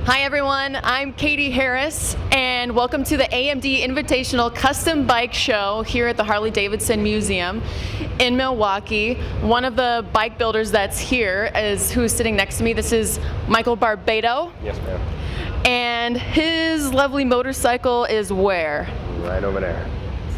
Hi everyone, I'm Katy Harris and welcome to the AMD Invitational Custom Bike Show here at the Harley-Davidson Museum in Milwaukee. One of the bike builders that's here is who's sitting next to me. This is Michael Barbato. Yes, ma'am. And his lovely motorcycle is where? Right over there.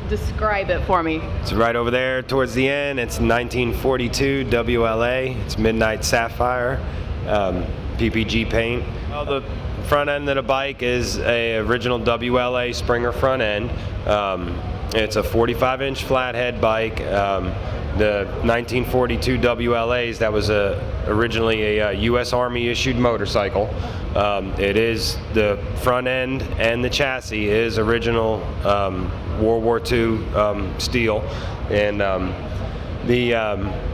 Describe it for me. It's right over there towards the end. It's 1942 WLA. It's Midnight Sapphire, PPG paint. Well, the front end of the bike is a original WLA Springer front end. It's a 45-inch flathead bike. The 1942 WLAs, that was originally a U.S. Army issued motorcycle. It is the front end and the chassis is original World War II steel, and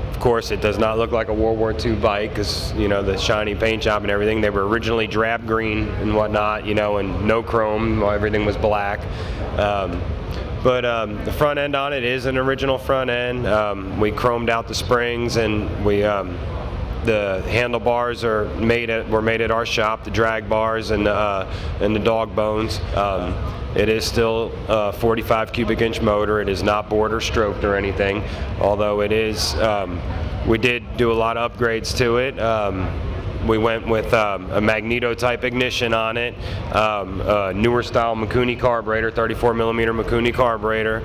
of course it does not look like a World War II bike because, you know, the shiny paint job and everything. They were originally drab green and whatnot, you know, and no chrome. Everything was black. But the front end on it is an original front end. We chromed out the springs, and the handlebars were made at our shop. The drag bars and the dog bones. It is still a 45 cubic inch motor. It is not bored or stroked or anything, although it is. We did do a lot of upgrades to it. We went with a magneto type ignition on it, a newer style Mikuni carburetor, 34 millimeter Mikuni carburetor.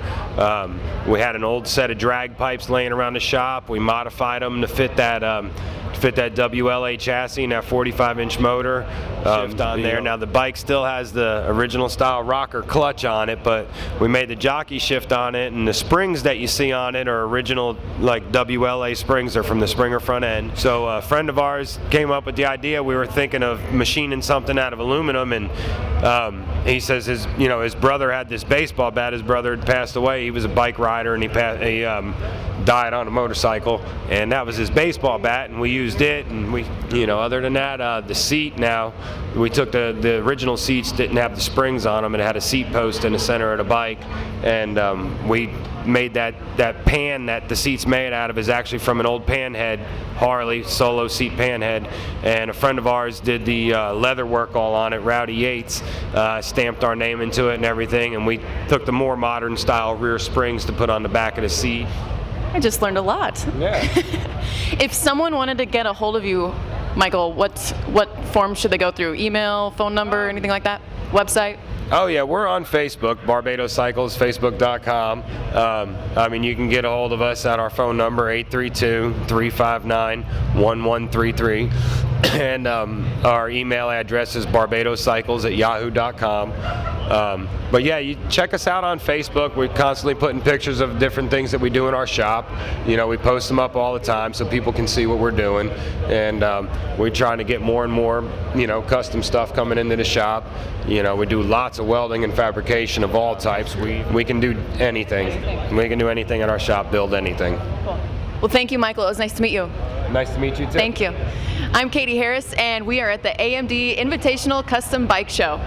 We had an old set of drag pipes laying around the shop. We modified them to fit that WLA chassis and that 45-inch motor shift on there. Now the bike still has the original style rocker clutch on it, but we made the jockey shift on it, and the springs that you see on it are original, like WLA springs. They're from the Springer front end. So a friend of ours came up with the idea. We were thinking of machining something out of aluminum, and he says his brother had this baseball bat. His brother had passed away. He was a bike rider, and he died on a motorcycle, and that was his baseball bat, and we used it. And we, other than that, the seat, now we took the original seats, didn't have the springs on them, and it had a seat post in the center of the bike, and we made that pan that the seat's made out of is actually from an old panhead, Harley solo seat panhead, and a friend of ours did the leather work all on it. Rowdy Yates stamped our name into it and everything, and we took the more modern style rear springs to put on the back of the seat. I just learned a lot. Yeah. If someone wanted to get a hold of you, Michael, what form should they go through? Email, phone number, anything like that? Website? Oh yeah, we're on Facebook, Barbato Cycles, Facebook.com. I mean, you can get a hold of us at our phone number, 832-359-1133. And our email address is barbatocycles@yahoo.com. But yeah, you check us out on Facebook. We're constantly putting pictures of different things that we do in our shop. We post them up all the time so people can see what we're doing. And we're trying to get more and more, custom stuff coming into the shop. We do lots of welding and fabrication of all types. We can do anything. We can do anything at our shop, build anything. Cool. Well, thank you, Michael. It was nice to meet you. Nice to meet you too. Thank you. I'm Katy Harris, and we are at the AMD Invitational Custom Bike Show.